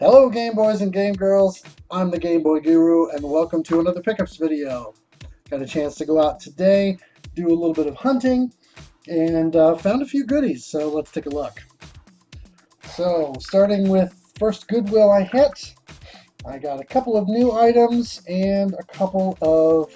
Hello Game Boys and Game Girls, I'm the Game Boy Guru and welcome to another pickups video. Got a chance to go out today, do a little bit of hunting, and found a few goodies, so let's take a look. So starting with first Goodwill I hit, I got a couple of new items and a couple of,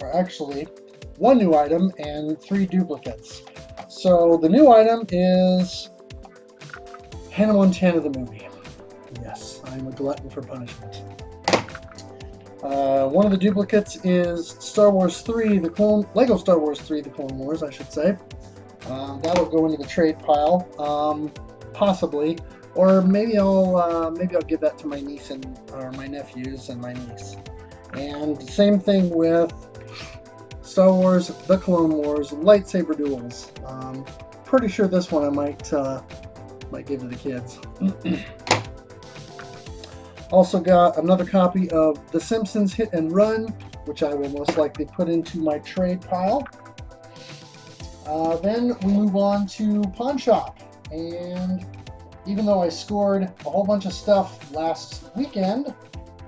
or actually one new item and 3 duplicates. So the new item is Hannah Montana the movie. Yes, I'm a glutton for punishment. One of the duplicates is Star Wars 3, Lego Star Wars 3, The Clone Wars, I should say. That'll go into the trade pile, possibly, or maybe I'll give that to my niece or my nephews and my niece. And same thing with Star Wars, The Clone Wars, Lightsaber Duels. Pretty sure this one I might give to the kids. Also got another copy of The Simpsons Hit and Run, which I will most likely put into my trade pile. Then we move on to Pawn Shop, and even though I scored a whole bunch of stuff last weekend,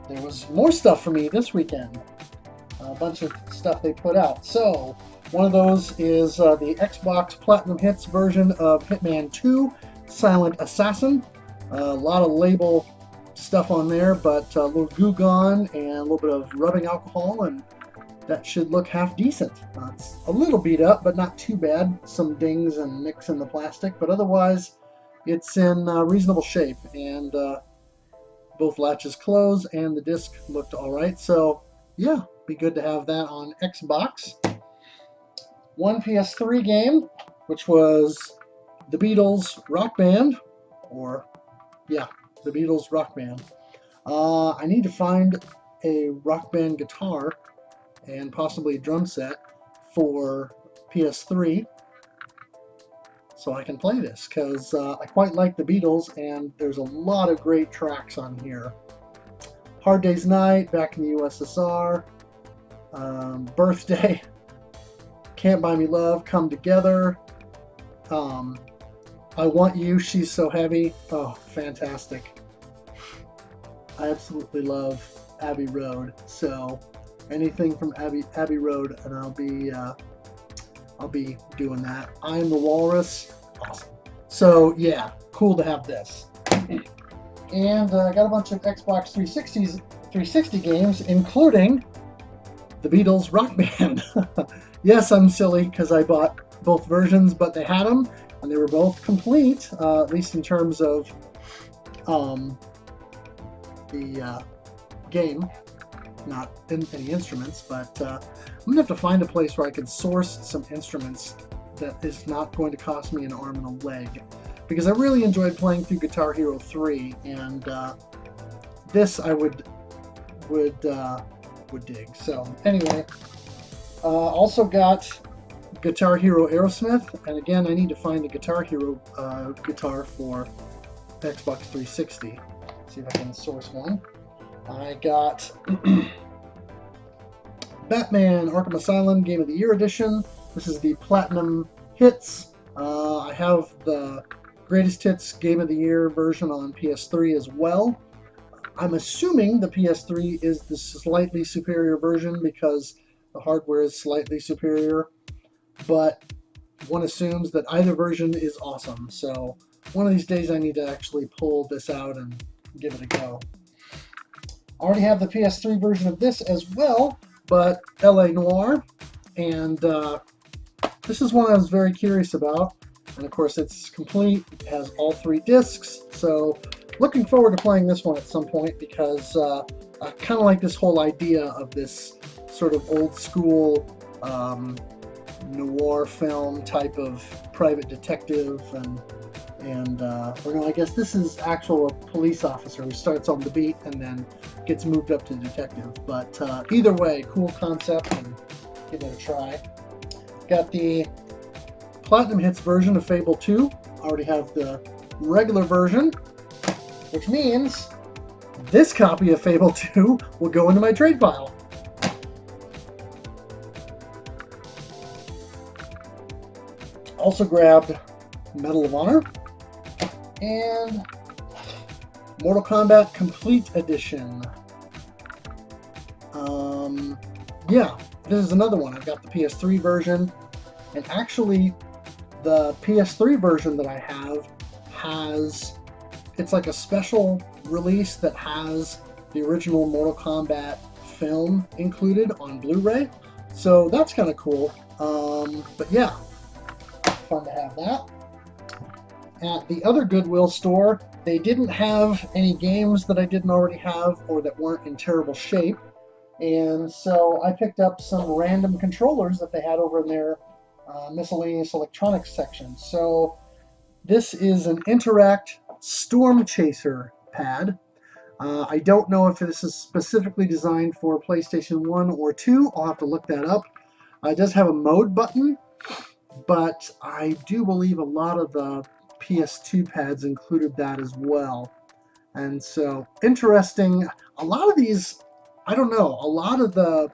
there was more stuff for me this weekend. A bunch of stuff they put out. So one of those is the Xbox Platinum Hits version of Hitman 2 Silent Assassin. A lot of label stuff on there, but a little goo gone and a little bit of rubbing alcohol, and that should look half decent. It's a little beat up, but not too bad. Some dings and nicks in the plastic, but otherwise it's in reasonable shape, and both latches close and the disc looked alright, so yeah, be good to have that on Xbox. One PS3 game, which was the Beatles Rock Band, the Beatles Rock Band. I need to find a Rock Band guitar and possibly a drum set for PS3 so I can play this, because I quite like the Beatles and there's a lot of great tracks on here. Hard Day's Night, Back in the USSR, Birthday, Can't Buy Me Love, Come Together, I Want You, She's So Heavy. Oh, fantastic. I absolutely love Abbey Road, so anything from Abbey Road, and I'll be doing that. I'm the Walrus, awesome. So yeah, cool to have this. And I got a bunch of Xbox 360 games, including the Beatles Rock Band. Yes, I'm silly because I bought both versions, but they had them and they were both complete, at least in terms of the game, not any instruments, but I'm gonna have to find a place where I can source some instruments that is not going to cost me an arm and a leg, because I really enjoyed playing through Guitar Hero 3, and this I would dig. So anyway, also got Guitar Hero Aerosmith, and again I need to find a Guitar Hero guitar for Xbox 360. See if I can source one. I got Batman Arkham Asylum Game of the Year Edition. This is the Platinum Hits. I have the Greatest Hits Game of the Year version on PS3 as well. I'm assuming the PS3 is the slightly superior version because the hardware is slightly superior, but one assumes that either version is awesome. So one of these days I need to actually pull this out and give it a go. I already have the PS3 version of this as well, but LA Noire, and this is one I was very curious about, and of course it's complete. It has all 3 discs, so looking forward to playing this one at some point, because I kind of like this whole idea of this sort of old school noir film type of private detective, or no, I guess this is actual police officer who starts on the beat and then gets moved up to detective. But either way, cool concept, and give it a try. Got the Platinum Hits version of Fable 2. Already have the regular version, which means this copy of Fable 2 will go into my trade pile. Also grabbed Medal of Honor and Mortal Kombat Complete Edition. Yeah, this is another one. I've got the PS3 version, and actually the PS3 version that I have it's like a special release that has the original Mortal Kombat film included on Blu-ray, so that's kind of cool. But yeah, fun to have that. At the other Goodwill store, they didn't have any games that I didn't already have or that weren't in terrible shape, and so I picked up some random controllers that they had over in their miscellaneous electronics section. So this is an Interact Storm Chaser pad. I don't know if this is specifically designed for PlayStation 1 or 2. I'll have to look that up. It does have a mode button, but I do believe a lot of the PS2 pads included that as well. And so, interesting. A lot of these, I don't know, a lot of the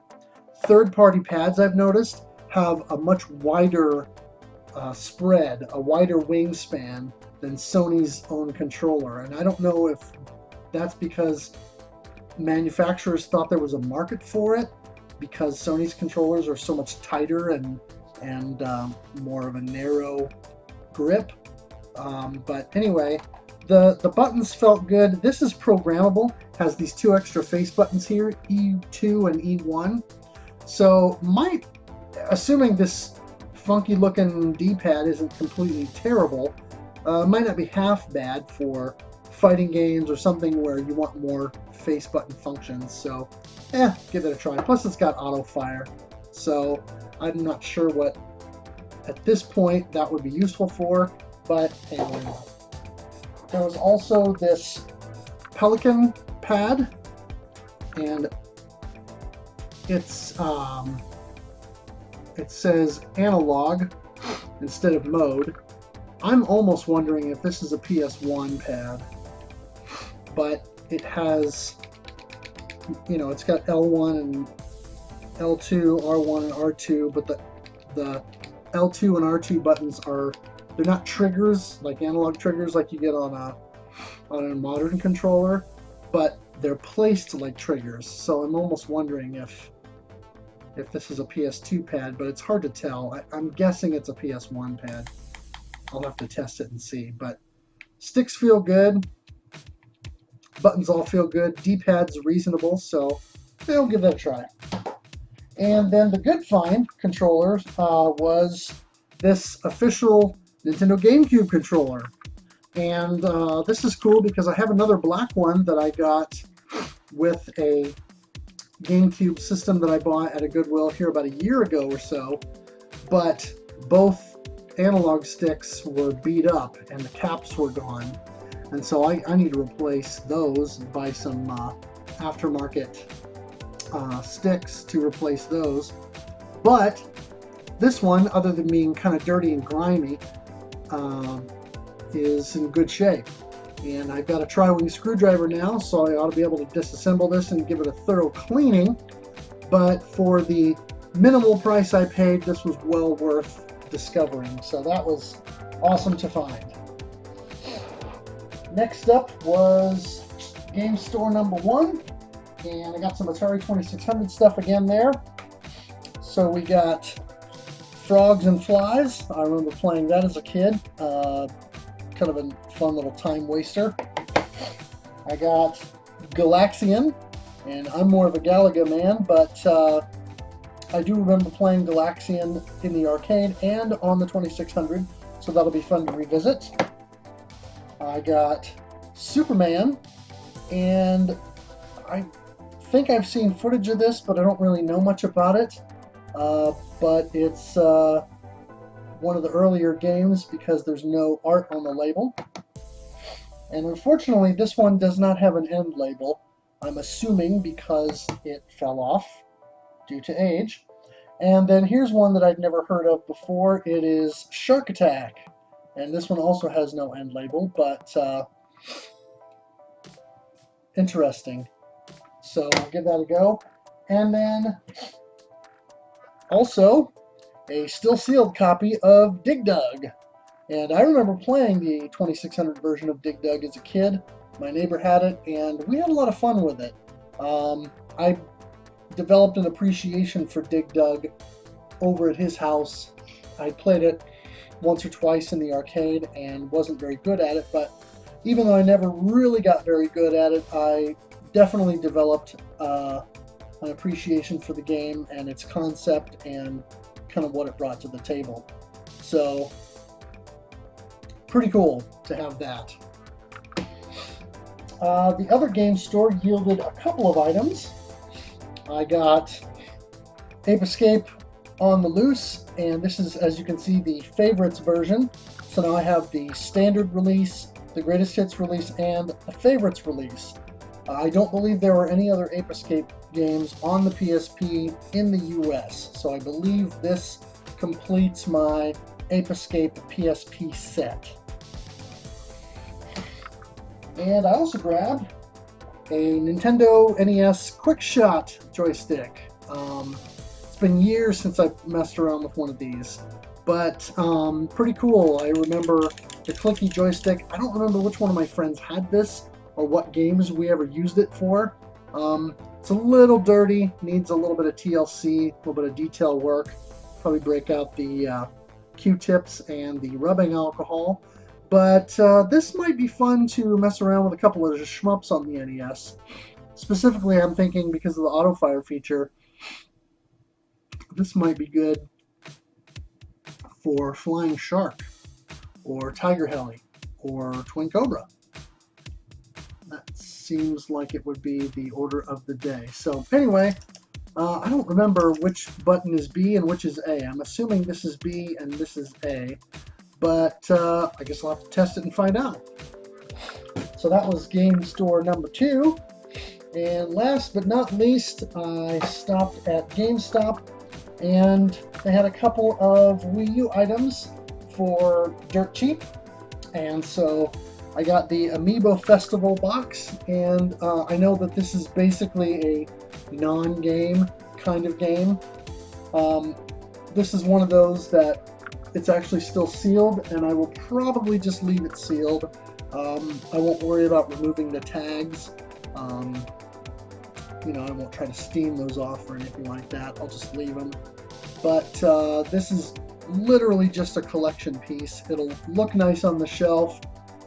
third-party pads I've noticed have a much wider spread, a wider wingspan than Sony's own controller. And I don't know if that's because manufacturers thought there was a market for it, because Sony's controllers are so much tighter and more of a narrow grip. But anyway, the buttons felt good. This is programmable, has these two extra face buttons here, E2 and E1. So assuming this funky looking D-pad isn't completely terrible, might not be half bad for fighting games or something where you want more face button functions. So give it a try. Plus it's got auto fire, so I'm not sure what at this point that would be useful for, but anyway. There was also this Pelican pad, and it says analog instead of mode. I'm almost wondering if this is a PS1 pad, but it has, it's got L1 and L2, R1 and R2, but the L2 and R2 buttons they're not triggers, like analog triggers like you get on a modern controller, but they're placed like triggers. So I'm almost wondering if this is a PS2 pad, but it's hard to tell. I'm guessing it's a PS1 pad. I'll have to test it and see, but sticks feel good. Buttons all feel good. D-pad's reasonable, so I'll give that a try. And then the good find controller was this official Nintendo GameCube controller. And this is cool because I have another black one that I got with a GameCube system that I bought at a Goodwill here about a year ago or so, but both analog sticks were beat up and the caps were gone, and so I need to replace those and buy some aftermarket sticks to replace those. But this one, other than being kind of dirty and grimy, is in good shape. And I've got a tri-wing screwdriver now, so I ought to be able to disassemble this and give it a thorough cleaning. But for the minimal price I paid, this was well worth discovering. So that was awesome to find. Next up was Game Store number 1. And I got some Atari 2600 stuff again there. So we got Frogs and Flies. I remember playing that as a kid. Kind of a fun little time waster. I got Galaxian, and I'm more of a Galaga man, but I do remember playing Galaxian in the arcade and on the 2600, so that'll be fun to revisit. I got Superman, and I think I've seen footage of this, but I don't really know much about it. But it's one of the earlier games because there's no art on the label. And unfortunately, this one does not have an end label. I'm assuming because it fell off due to age. And then here's one that I'd never heard of before. It is Shark Attack. And this one also has no end label, but interesting. So I'll give that a go. And then also a still sealed copy of Dig Dug. And I remember playing the 2600 version of Dig Dug as a kid. My neighbor had it, and we had a lot of fun with it. I developed an appreciation for Dig Dug over at his house. I played it once or twice in the arcade and wasn't very good at it, but even though I never really got very good at it, I definitely developed an appreciation for the game and its concept and kind of what it brought to the table. So, pretty cool to have that. The other game store yielded a couple of items. I got Ape Escape on the loose, and this is, as you can see, the favorites version. So now I have the standard release, the greatest hits release, and the favorites release. I don't believe there were any other Ape Escape games on the PSP in the US, so I believe this completes my Ape Escape PSP set. And I also grabbed a Nintendo NES QuickShot joystick. It's been years since I've messed around with one of these, but pretty cool. I remember the clicky joystick. I don't remember which one of my friends had this or what games we ever used it for. It's a little dirty, needs a little bit of TLC, a little bit of detail work. Probably break out the Q-tips and the rubbing alcohol. But this might be fun to mess around with a couple of shmups on the NES. Specifically, I'm thinking because of the auto fire feature, this might be good for Flying Shark, or Tiger Heli, or Twin Cobra. That seems like it would be the order of the day. So anyway, I don't remember which button is B and which is A. I'm assuming this is B and this is A. But I guess I'll have to test it and find out. So that was game store number 2. And last but not least, I stopped at GameStop, and they had a couple of Wii U items for dirt cheap. And so I got the Amiibo Festival box, and I know that this is basically a non-game kind of game. This is one of those that it's actually still sealed, and I will probably just leave it sealed. I won't worry about removing the tags. I won't try to steam those off or anything like that. I'll just leave them. But this is literally just a collection piece. It'll look nice on the shelf.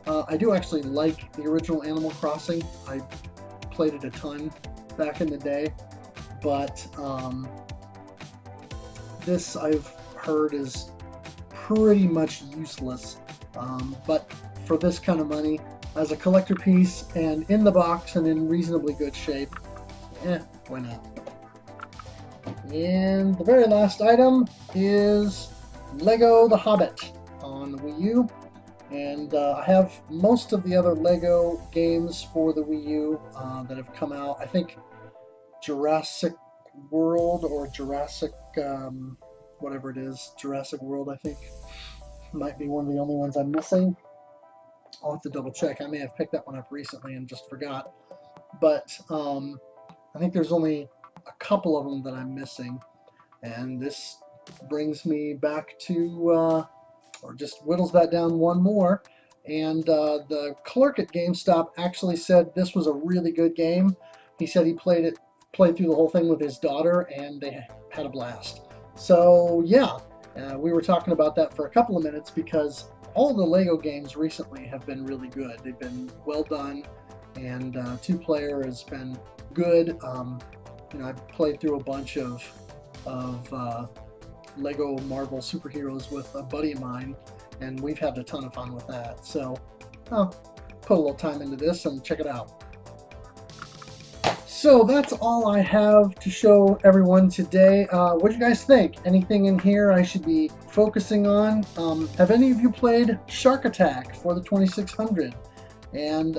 I do actually like the original Animal Crossing. I played it a ton back in the day. But this I've heard is pretty much useless, but for this kind of money, as a collector piece and in the box and in reasonably good shape, why not? And the very last item is Lego The Hobbit on the Wii U, and I have most of the other Lego games for the Wii U that have come out. I think Jurassic World or Jurassic whatever it is, Jurassic World, I think, might be one of the only ones I'm missing. I'll have to double check. I may have picked that one up recently and just forgot. But I think there's only a couple of them that I'm missing. And this brings me back to, or just whittles that down one more. And the clerk at GameStop actually said this was a really good game. He said he played through the whole thing with his daughter, and they had a blast. So yeah, we were talking about that for a couple of minutes because all the Lego games recently have been really good. They've been well done, and 2-player has been good. I've played through a bunch of Lego Marvel superheroes with a buddy of mine, and we've had a ton of fun with that. So I'll put a little time into this and check it out. So that's all I have to show everyone today. What do you guys think? Anything in here I should be focusing on? Have any of you played Shark Attack for the 2600? And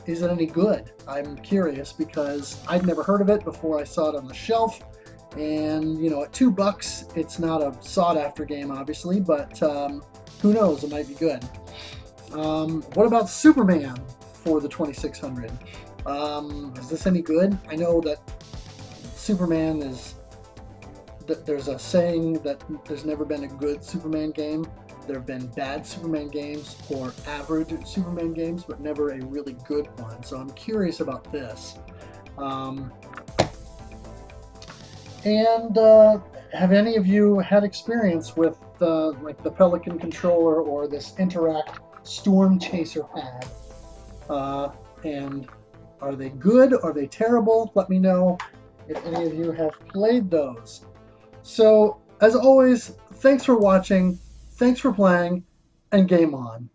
is it any good? I'm curious because I'd never heard of it before I saw it on the shelf. And, at $2, it's not a sought-after game, obviously, but who knows? It might be good. What about Superman for the 2600? Is this any good? I know that Superman is... There's a saying that there's never been a good Superman game. There have been bad Superman games or average Superman games, but never a really good one. So I'm curious about this. And have any of you had experience with like the Pelican controller or this Interact Storm Chaser pad? And are they good? Are they terrible? Let me know if any of you have played those. So, as always, thanks for watching, thanks for playing, and game on.